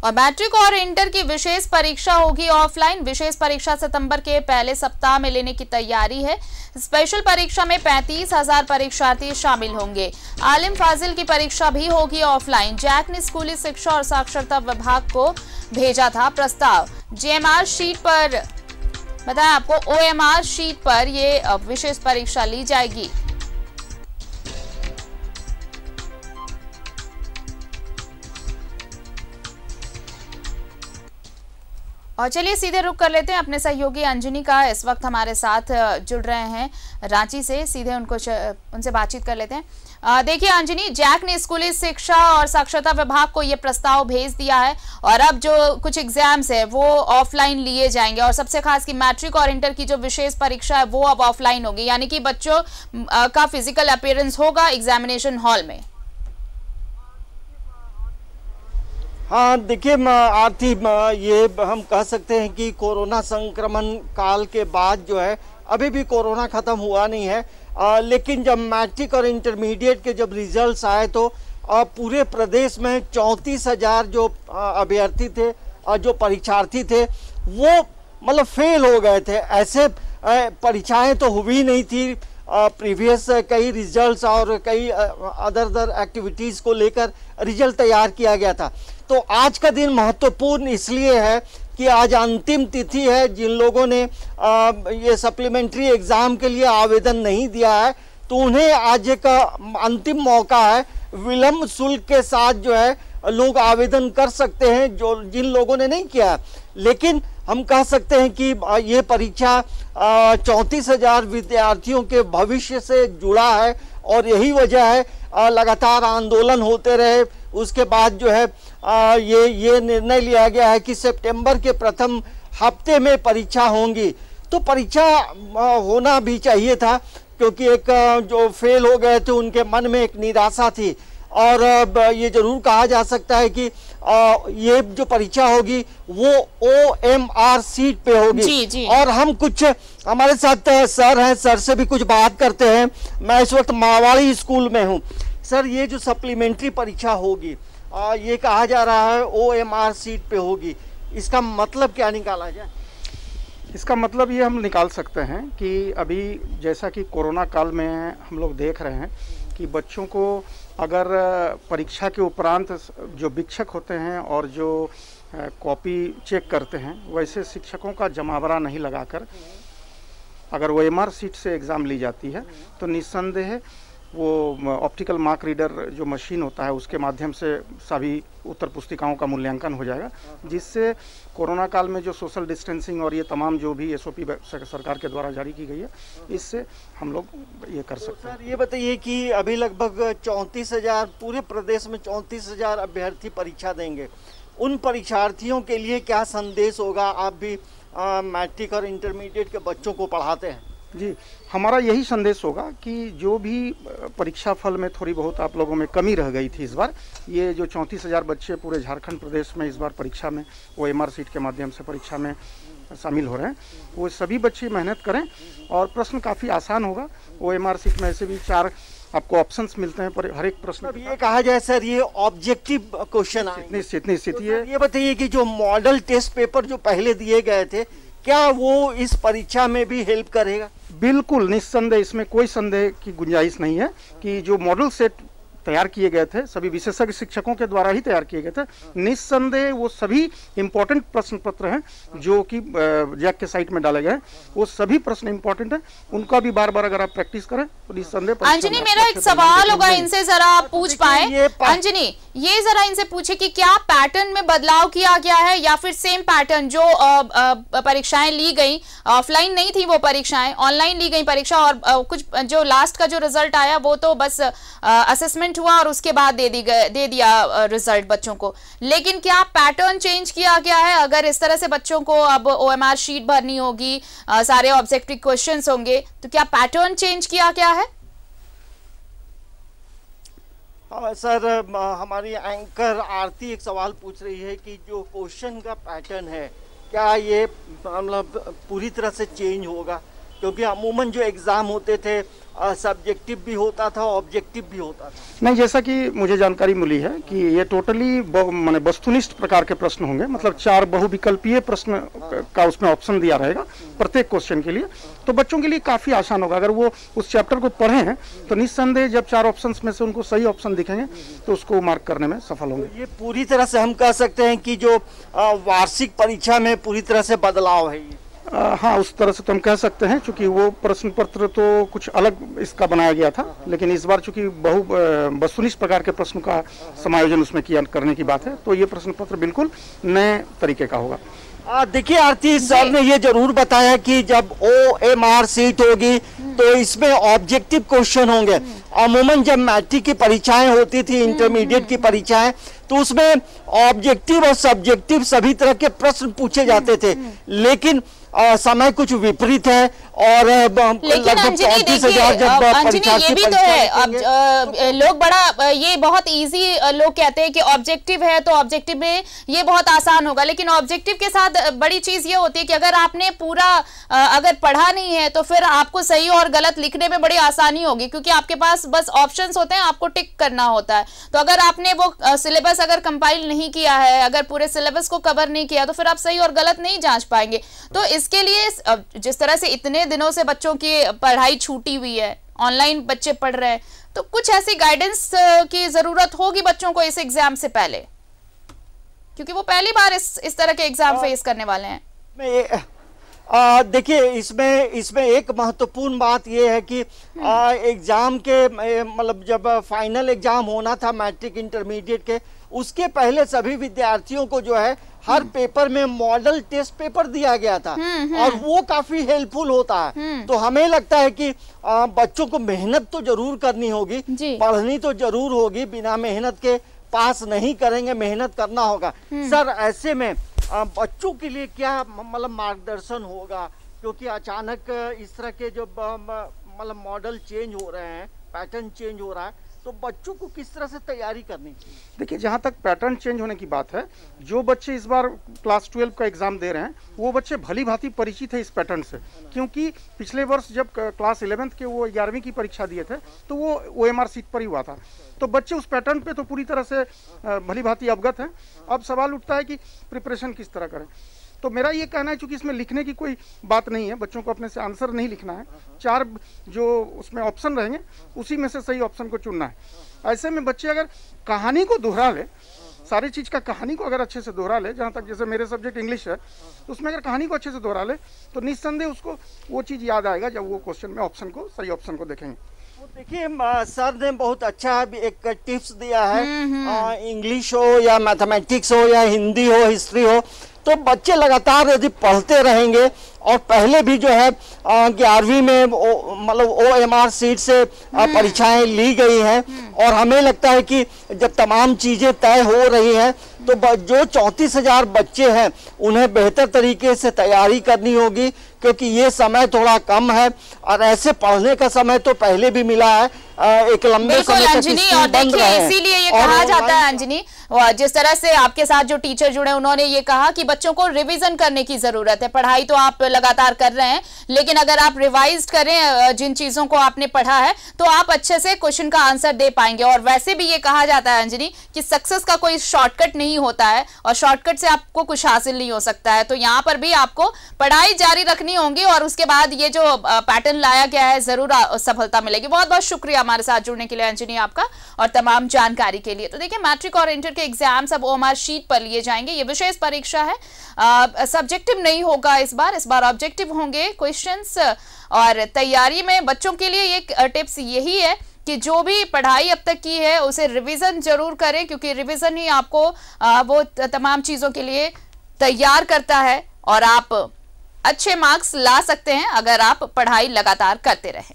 और मैट्रिक और इंटर की विशेष परीक्षा होगी ऑफलाइन। विशेष परीक्षा सितंबर के पहले सप्ताह में लेने की तैयारी है। स्पेशल परीक्षा में 35,000 परीक्षार्थी शामिल होंगे। आलिम फाजिल की परीक्षा भी होगी ऑफलाइन। जैक ने स्कूली शिक्षा और साक्षरता विभाग को भेजा था प्रस्ताव। जेएमआर शीट पर बताएं आपको, ओएमआर शीट पर ये विशेष परीक्षा ली जाएगी। और चलिए सीधे रुक कर लेते हैं अपने सहयोगी अंजनी का। इस वक्त हमारे साथ जुड़ रहे हैं रांची से, सीधे उनसे बातचीत कर लेते हैं। देखिए अंजनी, जैक ने स्कूली शिक्षा और साक्षरता विभाग को ये प्रस्ताव भेज दिया है और अब जो कुछ एग्जाम्स है वो ऑफलाइन लिए जाएंगे और सबसे खास कि मैट्रिक और इंटर की जो विशेष परीक्षा है वो अब ऑफलाइन होगी, यानी कि बच्चों का फिजिकल अपीयरेंस होगा एग्जामिनेशन हॉल में। हाँ देखिए आरती, ये हम कह सकते हैं कि कोरोना संक्रमण काल के बाद जो है अभी भी कोरोना ख़त्म हुआ नहीं है, लेकिन जब मैट्रिक और इंटरमीडिएट के जब रिजल्ट्स आए तो पूरे प्रदेश में 34,000 जो अभ्यर्थी थे और जो परीक्षार्थी थे वो मतलब फेल हो गए थे। ऐसे परीक्षाएं तो हुई नहीं थी प्रीवियस कई रिजल्ट्स और कई अदर एक्टिविटीज़ को लेकर रिजल्ट तैयार किया गया था। तो आज का दिन महत्वपूर्ण इसलिए है कि आज अंतिम तिथि है। जिन लोगों ने ये सप्लीमेंट्री एग्ज़ाम के लिए आवेदन नहीं दिया है तो उन्हें आज एक अंतिम मौका है। विलम्ब शुल्क के साथ जो है लोग आवेदन कर सकते हैं जो जिन लोगों ने नहीं किया। लेकिन हम कह सकते हैं कि ये परीक्षा 34,000 विद्यार्थियों के भविष्य से जुड़ा है और यही वजह है लगातार आंदोलन होते रहे। उसके बाद जो है ये निर्णय लिया गया है कि सितंबर के प्रथम हफ्ते में परीक्षा होंगी। तो परीक्षा होना भी चाहिए था क्योंकि एक जो फेल हो गए थे उनके मन में एक निराशा थी और ये जरूर कहा जा सकता है कि ये जो परीक्षा होगी वो OMR सीट पे होगी। जी। और हम कुछ हमारे साथ सर हैं, सर से भी कुछ बात करते हैं। मैं इस वक्त मावाड़ी स्कूल में हूँ। सर, ये जो सप्लीमेंट्री परीक्षा होगी ये कहा जा रहा है OMR सीट पे होगी, इसका मतलब क्या निकाला जाए? इसका मतलब ये हम निकाल सकते हैं कि अभी जैसा कि कोरोना काल में हम लोग देख रहे हैं कि बच्चों को अगर परीक्षा के उपरांत जो शिक्षक होते हैं और जो कॉपी चेक करते हैं वैसे शिक्षकों का जमावड़ा नहीं लगाकर अगर OMR सीट से एग्ज़ाम ली जाती है तो निस्संदेह वो ऑप्टिकल मार्क रीडर जो मशीन होता है उसके माध्यम से सभी उत्तर पुस्तिकाओं का मूल्यांकन हो जाएगा, जिससे कोरोना काल में जो सोशल डिस्टेंसिंग और ये तमाम जो भी SOP सरकार के द्वारा जारी की गई है इससे हम लोग ये कर सकते हैं। सर ये बताइए कि अभी लगभग 34,000 पूरे प्रदेश में 34,000 अभ्यर्थी परीक्षा देंगे। उन परीक्षार्थियों के लिए क्या संदेश होगा? आप भी मैट्रिक और इंटरमीडिएट के बच्चों को पढ़ाते हैं। जी, हमारा यही संदेश होगा कि जो भी परीक्षा फल में थोड़ी बहुत आप लोगों में कमी रह गई थी इस बार, ये जो 34,000 बच्चे पूरे झारखंड प्रदेश में इस बार परीक्षा में OMR सीट के माध्यम से परीक्षा में शामिल हो रहे हैं, वो सभी बच्चे मेहनत करें और प्रश्न काफ़ी आसान होगा। OMR सीट में ऐसे भी 4 आपको ऑप्शंस मिलते हैं पर हर एक प्रश्न अब ये कहा जाए सर ये ऑब्जेक्टिव क्वेश्चन निश्चित ये बताइए कि जो मॉडल टेस्ट पेपर जो पहले दिए गए थे क्या वो इस परीक्षा में भी हेल्प करेगा? बिल्कुल निस्संदेह, इसमें कोई संदेह की गुंजाइश नहीं है कि जो मॉडल सेट तैयार किए गए थे सभी विशेषज्ञ शिक्षकों के द्वारा ही तैयार किए गए थे, निस्संदेह वो सभी इंपॉर्टेंट प्रश्न पत्र हैं जो कि जैक के साइट में डाले गए हैं। वो सभी प्रश्न इंपॉर्टेंट हैं, उनका भी बार बार अगर आप प्रैक्टिस करें तो निस्संदेह। अंजनी, मेरा एक सवाल होगा, इनसे जरा पूछ पाए अंजनी, ये जरा इनसे पूछे कि क्या पैटर्न में बदलाव किया गया है या फिर सेम पैटर्न जो परीक्षाएं ली गई, ऑफलाइन नहीं थी वो परीक्षाएं, ऑनलाइन ली गई परीक्षा और कुछ जो लास्ट का जो रिजल्ट आया वो तो बस असेसमेंट हुआ और उसके बाद दे दिया रिजल्ट बच्चों को, लेकिन क्या पैटर्न चेंज किया गया है? अगर इस तरह से बच्चों को अब OMR शीट भरनी होगी, सारे ऑब्जेक्टिव क्वेश्चंस होंगे, तो क्या पैटर्न चेंज किया गया है? सर, हमारी एंकर आरती एक सवाल पूछ रही है कि जो क्वेश्चन का पैटर्न है क्या ये मतलब पूरी तरह से चेंज होगा? क्योंकि अमूमन जो एग्जाम होते थे सब्जेक्टिव भी होता था, ऑब्जेक्टिव भी होता था। नहीं, जैसा कि मुझे जानकारी मिली है कि ये टोटली माने वस्तुनिष्ठ प्रकार के प्रश्न होंगे, मतलब 4 बहुविकल्पीय प्रश्न का उसमें ऑप्शन दिया रहेगा प्रत्येक क्वेश्चन के लिए। तो बच्चों के लिए काफ़ी आसान होगा। अगर वो उस चैप्टर को पढ़े हैं तो निस्संदेह जब 4 ऑप्शंस में से उनको सही ऑप्शन दिखेंगे तो उसको मार्क करने में सफल होंगे। ये पूरी तरह से हम कह सकते हैं कि जो वार्षिक परीक्षा में पूरी तरह से बदलाव है ये। हाँ, उस तरह से तो हम कह सकते हैं, क्योंकि वो प्रश्न पत्र तो कुछ अलग इसका बनाया गया था, लेकिन इस बार चूंकि वस्तुनिष्ठ प्रकार के प्रश्नों का समायोजन उसमें किया करने की बात है, तो ये प्रश्न पत्र बिल्कुल नए तरीके का होगा। देखिए आरती सर ने ये जरूर बताया कि जब OMR सीट होगी तो इसमें ऑब्जेक्टिव क्वेश्चन होंगे। अमूमन जब मैट्रिक की परीक्षाएं होती थी, इंटरमीडिएट की परीक्षाएं, तो उसमें ऑब्जेक्टिव और सब्जेक्टिव सभी तरह के प्रश्न पूछे जाते थे, लेकिन समय कुछ विपरीत है। और लेकिन अंजनी देखिए, अंजनी ये भी तो है, अब लोग बड़ा ये बहुत इजी लोग कहते हैं कि ऑब्जेक्टिव है तो ऑब्जेक्टिव में ये बहुत आसान होगा, लेकिन ऑब्जेक्टिव के साथ बड़ी चीज ये होती है कि अगर आपने पूरा अगर पढ़ा नहीं है तो फिर आपको सही और गलत लिखने में बड़ी आसानी होगी, क्योंकि आपके पास बस ऑप्शंस होते हैं, आपको टिक करना होता है। तो अगर आपने वो सिलेबस अगर कंपाइल नहीं किया है, अगर पूरे सिलेबस को कवर नहीं किया, तो फिर आप सही और गलत नहीं जांच पाएंगे। तो इसके लिए जिस तरह से इतने दिनों से बच्चों की पढ़ाई छूटी हुई है, ऑनलाइन बच्चे पढ़ रहे हैं, तो कुछ ऐसी गाइडेंस की जरूरत होगी बच्चों को इस एग्जाम से पहले, क्योंकि वो पहली बार इस तरह के एग्जाम फेस करने वाले हैं। देखिए इसमें एक महत्वपूर्ण बात यह है कि एग्जाम के मतलब जब फाइनल एग्जाम होना था मैट्रिक इंटरमीडिएट के, उसके पहले सभी विद्यार्थियों को जो है हर पेपर में मॉडल टेस्ट पेपर दिया गया था और वो काफी हेल्पफुल होता है। तो हमें लगता है कि बच्चों को मेहनत तो जरूर करनी होगी, पढ़नी तो जरूर होगी, बिना मेहनत के पास नहीं करेंगे, मेहनत करना होगा। सर ऐसे में बच्चों के लिए क्या मतलब मार्गदर्शन होगा, क्योंकि अचानक इस तरह के जो मतलब मॉडल चेंज हो रहे हैं, पैटर्न चेंज हो रहा है, तो बच्चों को किस तरह से तैयारी करनी चाहिए? देखिए, जहाँ तक पैटर्न चेंज होने की बात है, जो बच्चे इस बार क्लास 12 का एग्जाम दे रहे हैं वो बच्चे भली भांति परिचित है इस पैटर्न से, क्योंकि पिछले वर्ष जब क्लास 11th के वो 11वीं की परीक्षा दिए थे तो वो OMR सीट पर ही हुआ था। तो बच्चे उस पैटर्न पे तो पूरी तरह से भली भांति अवगत हैं। अब सवाल उठता है कि प्रिपरेशन किस तरह करें। तो मेरा ये कहना है, चूंकि इसमें लिखने की कोई बात नहीं है, बच्चों को अपने से आंसर नहीं लिखना है, 4 जो उसमें ऑप्शन रहेंगे उसी में से सही ऑप्शन को चुनना है। ऐसे में बच्चे अगर कहानी को दोहरा ले, सारी चीज़ का कहानी को अगर अच्छे से दोहरा ले, जहाँ तक जैसे मेरे सब्जेक्ट इंग्लिश है तो उसमें अगर कहानी को अच्छे से दोहरा ले तो निस्संदेह उसको वो चीज़ याद आएगा जब वो क्वेश्चन में ऑप्शन को सही ऑप्शन को देखेंगे। देखिए सर ने बहुत अच्छा एक टिप्स दिया है, इंग्लिश हो या मैथमेटिक्स हो या हिंदी हो, हिस्ट्री हो, तो बच्चे लगातार यदि पढ़ते रहेंगे, और पहले भी जो है 11वीं में मतलब OMR सीट से परीक्षाएं ली गई हैं, और हमें लगता है कि जब तमाम चीज़ें तय हो रही हैं तो जो 34,000 बच्चे हैं उन्हें बेहतर तरीके से तैयारी करनी होगी, क्योंकि ये समय थोड़ा कम है और ऐसे पढ़ने का समय तो पहले भी मिला है, एक लंबे समय तक स्कूल बंद रहे। इसीलिए ये कहा जाता है अंजनी, जिस तरह से आपके साथ जो टीचर जुड़े उन्होंने ये कहा कि बच्चों को रिवीजन करने की जरूरत है। पढ़ाई तो आप लगातार कर रहे हैं, लेकिन अगर आप रिवाइज करें जिन चीजों को आपने पढ़ा है तो आप अच्छे से क्वेश्चन का आंसर दे पाएंगे। और वैसे भी ये कहा जाता है अंजनी कि सक्सेस का कोई शॉर्टकट नहीं होता है और शॉर्टकट से आपको कुछ हासिल नहीं हो सकता है। तो यहाँ पर भी आपको पढ़ाई जारी रखनी होगी और उसके बाद ये जो पैटर्न लाया गया है जरूर सफलता मिलेगी। बहुत बहुत शुक्रिया हमारे साथ जुड़ने के लिए अंजनी आपका और तमाम जानकारी के लिए। तो देखिए, मैट्रिक और इंटर के एग्जाम्स अब OMR शीट पर लिए जाएंगे। ये विशेष परीक्षा है, सब्जेक्टिव नहीं होगा इस बार ऑब्जेक्टिव होंगे क्वेश्चंस। और तैयारी में बच्चों के लिए एक टिप्स यही है कि जो भी पढ़ाई अब तक की है उसे रिवीजन जरूर करें, क्योंकि रिवीजन ही आपको वो तमाम चीज़ों के लिए तैयार करता है और आप अच्छे मार्क्स ला सकते हैं अगर आप पढ़ाई लगातार करते रहें।